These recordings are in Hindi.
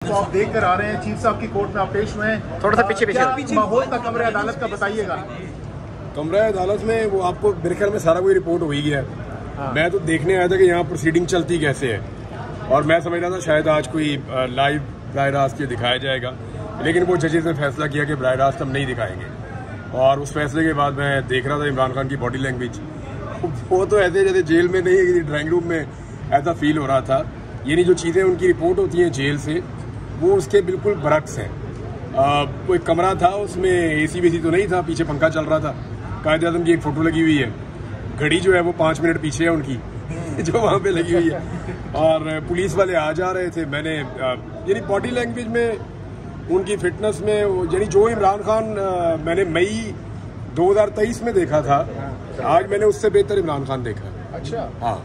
को आप देख कर आ रहे हैं, चीफ साहब की कोर्ट में आप पेश हुए हैं, थोड़ा सा पीछे माहौल था कमरे अदालत का, बताइएगा। कमरा अदालत में वो आपको मेरे ख्याल में सारा कोई रिपोर्ट हो ही गया है। मैं तो देखने आया था कि यहाँ प्रोसीडिंग चलती कैसे है, और मैं समझ रहा था शायद आज कोई लाइव बराह रास्त ये दिखाया जाएगा, लेकिन वो जजेस ने फैसला किया कि बराह रास्त हम नहीं दिखाएंगे। और उस फैसले के बाद मैं देख रहा था इमरान खान की बॉडी लैंग्वेज, वो तो ऐसे जैसे जेल में नहीं है, ड्राइंग रूम में ऐसा फील हो रहा था। यानी जो चीज़ें उनकी रिपोर्ट होती हैं जेल से, वो उसके बिल्कुल बरक्स हैं। कोई कमरा था, उसमें एसी वेसी तो नहीं था, पीछे पंखा चल रहा था। कायदे आज़म की एक फ़ोटो लगी हुई है, घड़ी जो है वो 5 मिनट पीछे है उनकी जो वहाँ पे लगी हुई है, और पुलिस वाले आ जा रहे थे। मैंने यानी बॉडी लैंग्वेज में, उनकी फिटनेस में, यानी जो इमरान खान मैंने मई 2023 में देखा था, आज मैंने उससे बेहतर इमरान खान देखा। अच्छा, हाँ,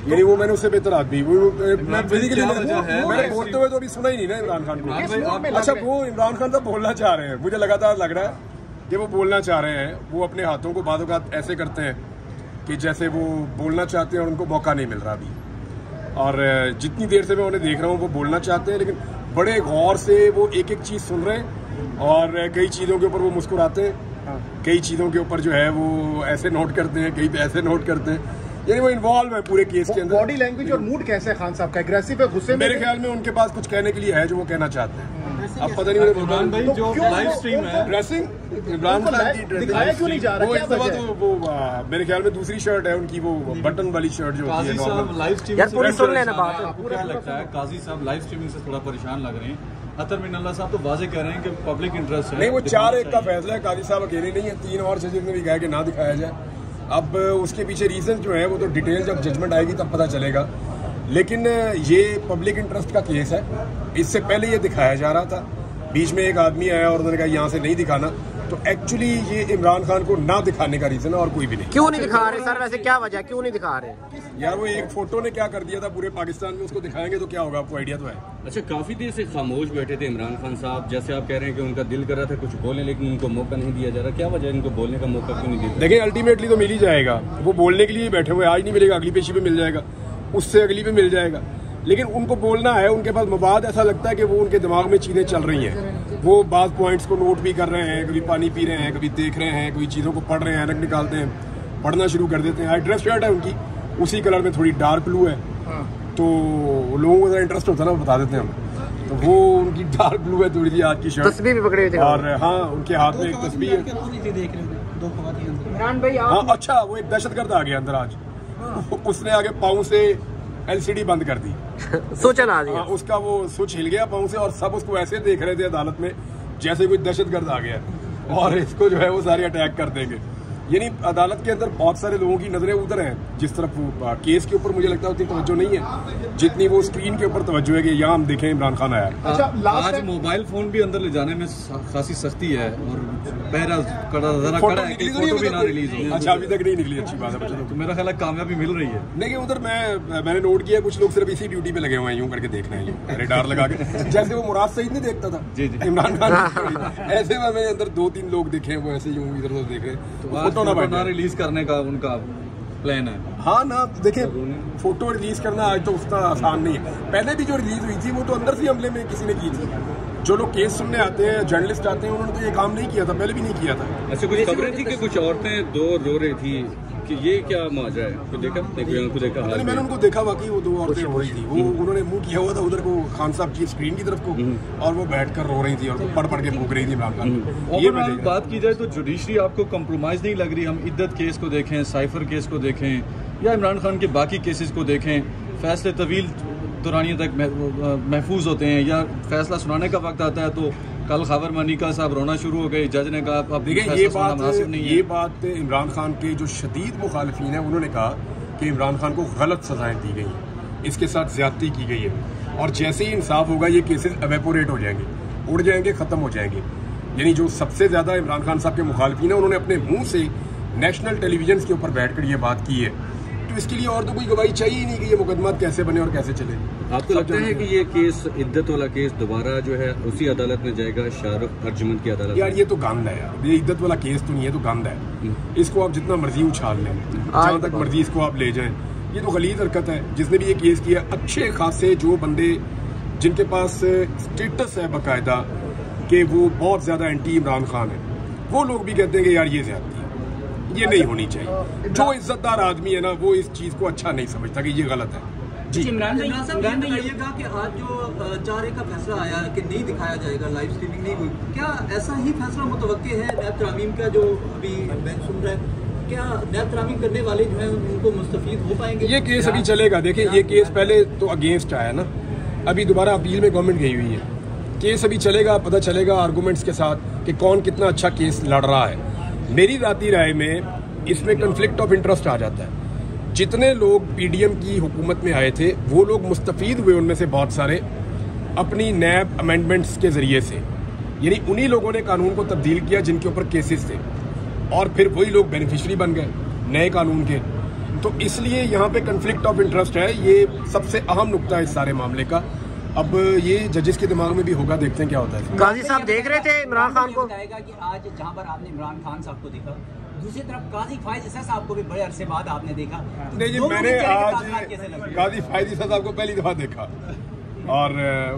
यानी वो मैंने उससे बेहतर आदमी, मैं फिजिकली मैंने बोलते हुए तो अभी सुना ही नहीं ना इमरान खान को। अच्छा, वो इमरान खान तो बोलना चाह रहे हैं, मुझे लगातार लग रहा है कि वो बोलना चाह रहे हैं। वो अपने हाथों को बादों का ऐसे करते हैं कि जैसे वो बोलना चाहते हैं और उनको मौका नहीं मिल रहा अभी। और जितनी देर से मैं उन्हें देख रहा हूँ वो बोलना चाहते हैं, लेकिन बड़े गौर से वो एक एक चीज़ सुन रहे हैं, और कई चीज़ों के ऊपर वो मुस्कुराते हैं, कई चीज़ों के ऊपर जो है वो ऐसे नोट करते हैं, कई पे ऐसे नोट करते हैं। यानी वो इन्वॉल्व है पूरे केस के अंदर। बॉडी लैंग्वेज और मूड कैसे है खान साहब का? एग्रेसिव है, गुस्से में? मेरे ख्याल में उनके पास कुछ कहने के लिए है जो वो कहना चाहते हैं। अब पता नहीं इमरान भाई जो लाइव स्ट्रीम है, ड्रेसिंग इमरान खान की दिखाया क्यों नहीं जा रहा? वो इस दफा तो वो मेरे ख्याल में दूसरी शर्ट है उनकी, वो बटन वाली शर्ट जो होती है। काजी साहब लाइव स्ट्रीमिंग यार पूरी सुन लेना बात। आपको क्या लगता है काजी साहब लाइव स्ट्रीमिंग से थोड़ा परेशान लग रहे हैं? अतर मिनल्ला साहब तो वाजे कह रहे हैं कि पब्लिक इंटरेस्ट है। नहीं, वो 4-1 का फैसला है, काजी साहब अकेले नहीं है, 3 और जजेस ने भी कहा कि ना दिखाया जाए। अब उसके पीछे रीजन जो है वो तो डिटेल जब जजमेंट आएगी तब पता चलेगा, लेकिन ये पब्लिक इंटरेस्ट का केस है। इससे पहले ये दिखाया जा रहा था, बीच में एक आदमी आया और उन्होंने कहा यहाँ से नहीं दिखाना, तो एक्चुअली ये इमरान खान को ना दिखाने का रीजन है और कोई भी नहीं। क्यों नहीं दिखा रहे सर? वैसे क्या वजह, क्यों नहीं दिखा रहे? यार वो एक फोटो ने क्या कर दिया था पूरे पाकिस्तान में, उसको दिखाएंगे तो क्या होगा, आपको आइडिया तो है। अच्छा, काफी देर से खामोश बैठे थे इमरान खान साहब, जैसे आप कह रहे हैं कि उनका दिल कर रहा था कुछ बोलने, लेकिन उनको मौका नहीं दिया जा रहा। क्या वजह है इनको बोलने का मौका क्यों नहीं दिया? देखिए, अल्टीमेटली तो मिल ही जाएगा, वो बोलने के लिए बैठे हुए, आज नहीं मिलेगा अगली पेशी पे मिल जाएगा, उससे अगली पे मिल जाएगा, लेकिन उनको बोलना है। उनके पास मवाद ऐसा लगता है कि वो उनके दिमाग में चीजें चल रही हैं, वो बात पॉइंट्स को नोट भी कर रहे हैं, कभी पानी पी रहे हैं, कभी देख रहे हैं, कोई चीज़ों को पढ़ रहे हैं, ऐनक निकालते हैं, पढ़ना शुरू कर देते हैं। आज ड्रेस शर्ट है उनकी, उसी कलर में थोड़ी डार्क ब्लू है, तो लोगों को ज़रा इंटरेस्ट होता है ना, बता देते हैं हम। तो वो उनकी डार्क ब्लू है थोड़ी सी आज की शर्ट, तस्बीह भी पकड़े हुए थे, और हाँ उनके हाथ में एक तस्बीह है। हाँ, अच्छा, वो एक दहशतगर्द आ गया अंदर आज, उसने आगे पाँव से LCD बंद कर दी सोचा ना दिया, उसका वो स्विच हिल गया पाँव से, और सब उसको ऐसे देख रहे थे अदालत में जैसे कोई दहशतगर्द आ गया, और इसको जो है वो सारे अटैक कर देंगे। यानी अदालत के अंदर बहुत सारे लोगों की नजरें उधर हैं, जिस तरफ वो केस के ऊपर मुझे लगता है उतनी तवज्जो नहीं है जितनी वो स्क्रीन के ऊपर तवज्जो है कि यहाँ हम देखें इमरान खान आया। अच्छा, आज मोबाइल फोन भी अंदर ले जाने में खासी सख्ती है, और पहरा कड़ा है कि फोटो भी ना रिलीज हो। अच्छा, अभी तक नहीं निकली, अच्छी बात है। तो मेरा ख्याल है कामयाबी मिल रही है। नहीं, उधर मैंने नोट किया कुछ लोग सिर्फ इसी ड्यूटी पे लगे हुए हैं, यूं करके देख रहे हैं, रेडार लगा के, जैसे वो मुराद सईद नहीं देखता था जी जी इमरान खान, ऐसे में मैंने अंदर 2-3 लोग देखे हैं, वो ऐसे यूं इधर उधर देख रहे हैं। फोटो ना रिलीज करने का उनका प्लान है। हाँ ना, देखिए, फोटो रिलीज करना आज तो उतना आसान नहीं है। पहले भी जो रिलीज हुई थी वो तो अंदर से हमले में किसी ने की थी। जो लोग केस सुनने आते हैं, जर्नलिस्ट आते हैं, उन्होंने तो ये काम नहीं किया था, पहले भी नहीं किया था। ऐसे कुछ खबरें थी कि कुछ औरतें दो रो रही थी, कि ये क्या माजरा है? तो देखा, देखा मैंने उनको देखा, वाकई वो 2 औरतें रो रही थी, वो उन्होंने मुंह किया हुआ था उधर को, खान साहब की स्क्रीन की तरफ को, और वो बैठकर रो रही थी और पढ़ के भूख रही थी इमरान खान। ओवरऑल बात की जाए तो जुडिशरी आपको कंप्रोमाइज नहीं लग रही? हम इद्दत केस को देखें, साइफर केस को देखें, या इमरान खान के बाकी केसेस को देखें, फैसले तवील दौरानियों तक महफूज होते हैं, या फैसला सुनाने का वक्त आता है तो कल खबर मनिका साहब रोना शुरू हो गए, जज ने कहा अब देखिए, ये बात इमरान खान के जो शदीद मुखालिफिन हैं उन्होंने कहा कि इमरान खान को गलत सजाएं दी गई हैं, इसके साथ ज्यादती की गई है, और जैसे ही इंसाफ होगा ये केसेस एवेपोरेट हो जाएंगे, उड़ जाएंगे, खत्म हो जाएंगे। यानी जो सबसे ज्यादा इमरान खान साहब के मुखालिफिन हैं उन्होंने अपने मुंह से नेशनल टेलीविजन के ऊपर बैठकर ये बात की है, तो इसके लिए और तो कोई गवाही चाहिए ही नहीं कि ये मुकदमा कैसे बने और कैसे चले। आपको लगता है कि ये केस, इद्दत वाला केस, दोबारा जो है उसी अदालत में जाएगा, शाहरुख अर्जुमंद की अदालत? यार ये तो गंद है यार, ये इद्दत वाला केस तो नहीं है, तो गंद है। इसको आप जितना मर्जी उछाल लें, जहाँ तक मर्जी इसको आप ले जाएं, ये तो गलीज हरकत है। जिसने भी ये केस किया, अच्छे खासे जो बंदे जिनके पास स्टेटस है बाकायदा कि वो बहुत ज़्यादा एंटी इमरान खान है, वो लोग भी कहते हैं कि यार ये ज्यादती है, ये नहीं होनी चाहिए। जो इज्जतदार आदमी है ना, वो इस चीज़ को अच्छा नहीं समझता कि ये गलत है। जी इमरान साहब बताइएगा कि आज जो 4A का फैसला आया कि नहीं दिखाया जाएगा, लाइव स्ट्रीमिंग नहीं हुई, क्या ऐसा ही फैसला मुतवक्के है नैब तरामीम का जो अभी बेंच सुन रहा है? क्या नैब तरामीम करने वाले जो है उनको मुस्तफीद हो पाएंगे? ये केस अभी चलेगा। देखिए, ये केस पहले तो अगेंस्ट आया ना, अभी दोबारा अपील में गवर्नमेंट गई हुई है। केस अभी चलेगा, पता चलेगा आर्गूमेंट्स के साथ कि कौन कितना अच्छा केस लड़ रहा है। मेरी ज़ाती राय में इसमें कन्फ्लिक्ट ऑफ इंटरेस्ट आ जाता है। जितने लोग पीडीएम की हुकूमत में आए थे वो लोग मुस्तफीद हुए, उनमें से बहुत सारे अपनी नैब अमेंडमेंट्स के जरिए से, यानी उन्हीं लोगों ने कानून को तब्दील किया जिनके ऊपर केसेस थे, और फिर वही लोग बेनिफिशियरी बन गए नए कानून के। तो इसलिए यहाँ पे कन्फ्लिक्ट ऑफ इंटरेस्ट है, ये सबसे अहम नुकता है इस सारे मामले का। अब ये जजेस के दिमाग में भी होगा, देखते हैं क्या होता है। काजी साहब देख रहे थे इमरान खान को? बताएगा कि आज जहाँ पर आपने इमरान खान साहब को देखा, दूसरी तरफ काजी फायद ईसा साहब को भी बड़े अरसे बाद आपने देखा। नहीं जी, मैंने आज काजी फायद ईसा साहब को पहली दफा देखा, और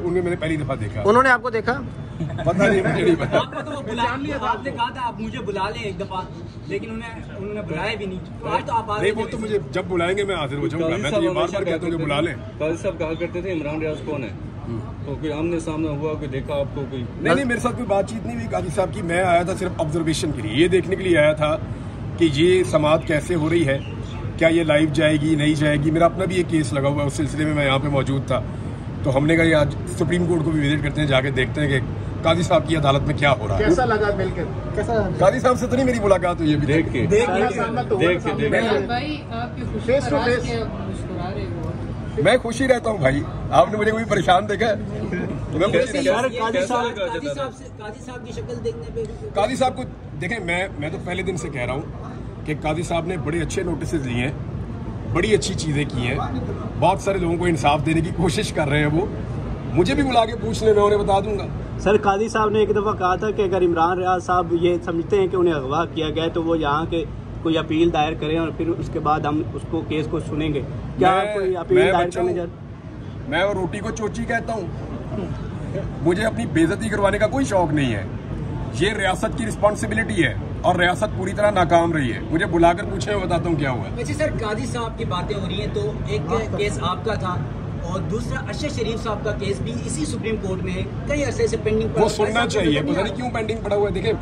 उन्हें मैंने पहली दफा देखा। उन्होंने आपको देखा? पता नहीं, मुझे नहीं पता। आपको तो वो बुला लिया था, आपने कहा था आप मुझे बुला लें एक दफा, लेकिन उन्होंने बुलाया भी नहीं। आज तो आप नहीं, वो तो मुझे जब बुलाएंगे मैं हाजिर हो जाऊंगा। मैं तो ये बार बार कहता हूँ कि बुला लें। काजी साहब कहा करते थे इमरान रियाज कौन है, तो कोई आमने सामने हुआ, कोई देखा आपको? कोई नहीं, मेरे साथ कोई बातचीत नहीं हुई काजी साहब की। मैं आया था सिर्फ ऑब्जर्वेशन के लिए, ये देखने के लिए आया था कि ये समाअत कैसे हो रही है, क्या ये लाइव जाएगी नहीं जाएगी। मेरा अपना भी एक केस लगा हुआ है, उस सिलसिले में मैं यहाँ पे मौजूद था। तो हमने कहा ये आज सुप्रीम कोर्ट को भी विजिट करते हैं, जाके देखते हैं कि काजी साहब की अदालत में क्या हो रहा है। कैसा लगा मिलकर? कैसा? काजी साहब से तो नहीं मेरी मुलाकात हुई है अभी। देख के फेस टू फेस मैं खुश ही रहता हूँ भाई। आपने मुझे कोई परेशान देखा है तो मैं खुश ही रहता हूँ। काजी साहब की शक्ल देखने पे, काजी साहब को देखें, मैं तो पहले दिन से कह रहा हूँ कि काजी साहब ने बड़े अच्छे नोटिस लिए हैं, बड़ी अच्छी चीज़ें की हैं, बहुत सारे लोगों को इंसाफ देने की कोशिश कर रहे हैं। वो मुझे भी बुला के पूछ ले, मैं उन्हें बता दूंगा। सर, काजी साहब ने एक दफ़ा कहा था कि अगर इमरान रियाज साहब ये समझते हैं कि उन्हें अगवा किया गया तो वो यहाँ के कोई अपील दायर करें और फिर उसके बाद हम उसको केस को सुनेंगे। क्या कोई अपील दायर करने जा? मैं वो रोटी को चोची कहता हूँ। मुझे अपनी बेइज्जती करवाने का कोई शौक नहीं है। ये रियासत की रिस्पॉन्सिबिलिटी है और रियासत पूरी तरह नाकाम रही है। मुझे बुलाकर पूछे, मैं बताता हूँ क्या हुआ। वैसे सर, काजी साहब की बातें हो रही हैं तो एक केस आपका था और दूसरा अरशद शरीफ साहब का केस भी इसी सुप्रीम कोर्ट में है, कई अरसे से पेंडिंग पड़ा। वो सुनना चाहिए, पता नहीं क्यों पेंडिंग पड़ा हुआ है। देखे,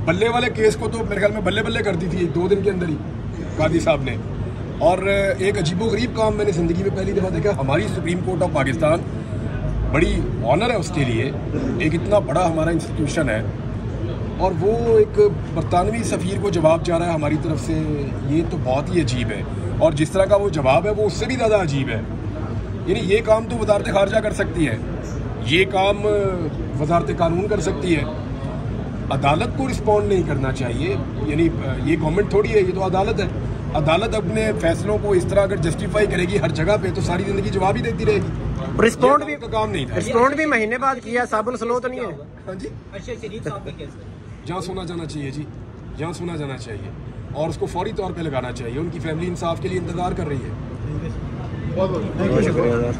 बल्ले वाले केस को तो मेरे ख्याल में बल्ले बल्ले कर दी थी 2 दिन के अंदर ही काजी साहब ने। और एक अजीबोगरीब काम मैंने जिंदगी में पहली दफा देखा। हमारी सुप्रीम कोर्ट ऑफ पाकिस्तान बड़ी ऑनर है उसके लिए, एक इतना बड़ा हमारा इंस्टीट्यूशन है, और वो एक बरतानवी सफ़ीर को जवाब जा रहा है हमारी तरफ से। ये तो बहुत ही अजीब है, और जिस तरह का वो जवाब है वो उससे भी ज़्यादा अजीब है। यानी ये काम तो वजारत खारजा कर सकती है, ये काम वजारत कानून कर सकती है, अदालत को रिस्पॉन्ड नहीं करना चाहिए। यानी ये गवर्नमेंट थोड़ी है, ये तो अदालत है। अदालत अपने फैसलों को इस तरह अगर जस्टिफाई करेगी हर जगह पे तो सारी जिंदगी जवाब ही देती रहेगी। रिस्पॉन्ड भी का काम नहीं था। रिस्पॉन्ड भी महीने बाद किया, साबुन स्लो तो नहीं है? हाँ जी, अरशद शरीफ साहब का केस जहाँ सुना जाना चाहिए जी, जहाँ सुना जाना चाहिए, और उसको फौरी तौर पे लगाना चाहिए। उनकी फैमिली इंसाफ के लिए इंतजार कर रही है। बहुत शुक्रिया।